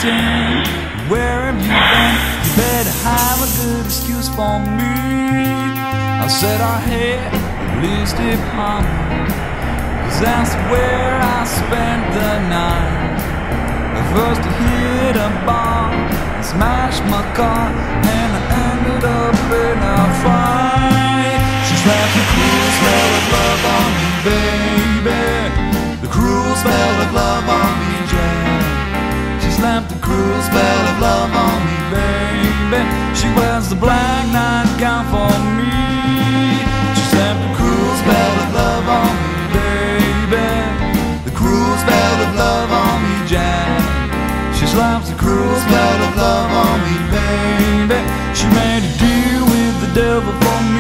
waiting. Where have you been? You better have a good excuse for me. I said our hair, at least if I'm, 'cause that's where I spent the night. First I hit a bar and smashed my car, and I ended up in a fight. She slapped the cruel smell of love on me, baby. The cruel smell of love on me, Jack. She slapped the cruel smell of love on me, baby. She wears the black nightgown for me. She slapped the cruel smell of love on me, baby. The cruel smell of love on me, Jack. She slaps the cruel spell of love on me, baby. She made a deal with the devil for me.